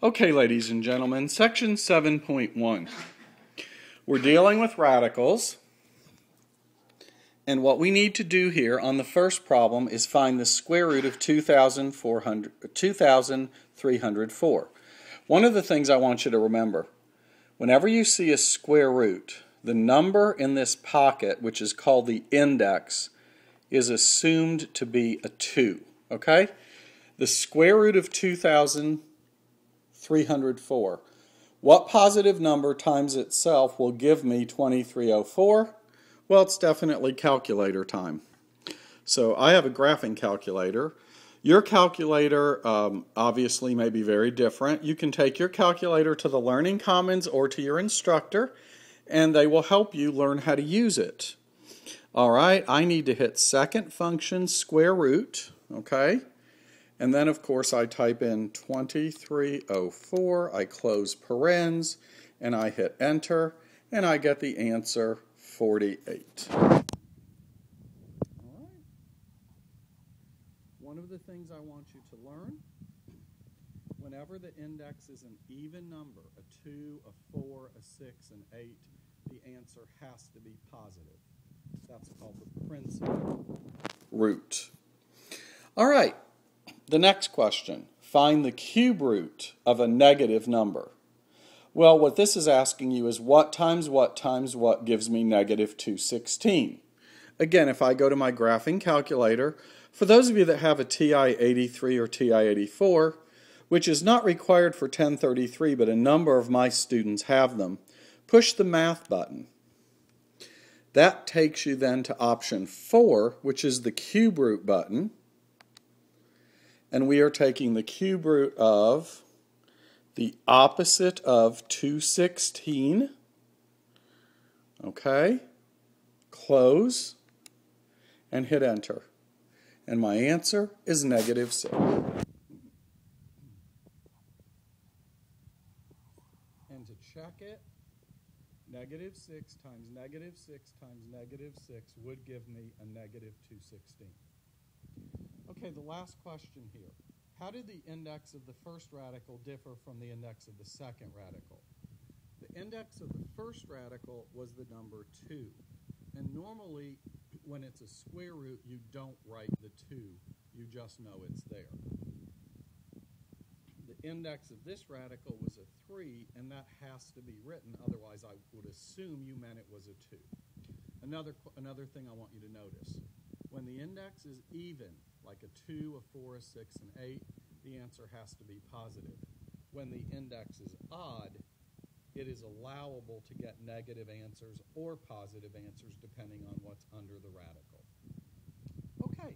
Okay, ladies and gentlemen, section 7.1. We're dealing with radicals, and what we need to do here on the first problem is find the square root of 2,304. One of the things I want you to remember, whenever you see a square root, the number in this pocket, which is called the index, is assumed to be a 2, okay? The square root of 2,304. What positive number times itself will give me 2304? Well, it's definitely calculator time. So I have a graphing calculator. Your calculator obviously may be very different. You can take your calculator to the Learning Commons or to your instructor, and they will help you learn how to use it. All right, I need to hit second function square root, okay? And then, of course, I type in 2304, I close parens, and I hit enter, and I get the answer 48. All right. One of the things I want you to learn, whenever the index is an even number, a 2, a 4, a 6, an 8, the answer has to be positive. That's called the principal root. All right. The next question, find the cube root of a negative number. Well, what this is asking you is what times what times what gives me negative 216. Again, if I go to my graphing calculator, for those of you that have a TI-83 or TI-84, which is not required for 1033, but a number of my students have them, push the math button. That takes you then to option 4, which is the cube root button. And we are taking the cube root of the opposite of 216. Okay. Close. And hit enter. And my answer is negative 6. And to check it, negative 6 times negative 6 times negative 6 would give me a negative 216. Okay, the last question here. How did the index of the first radical differ from the index of the second radical? The index of the first radical was the number 2. And normally, when it's a square root, you don't write the 2. You just know it's there. The index of this radical was a 3, and that has to be written. Otherwise, I would assume you meant it was a 2. Another thing I want you to notice. When the index is even, like a 2, a 4, a 6, an 8, the answer has to be positive. When the index is odd, it is allowable to get negative answers or positive answers depending on what's under the radical. Okay.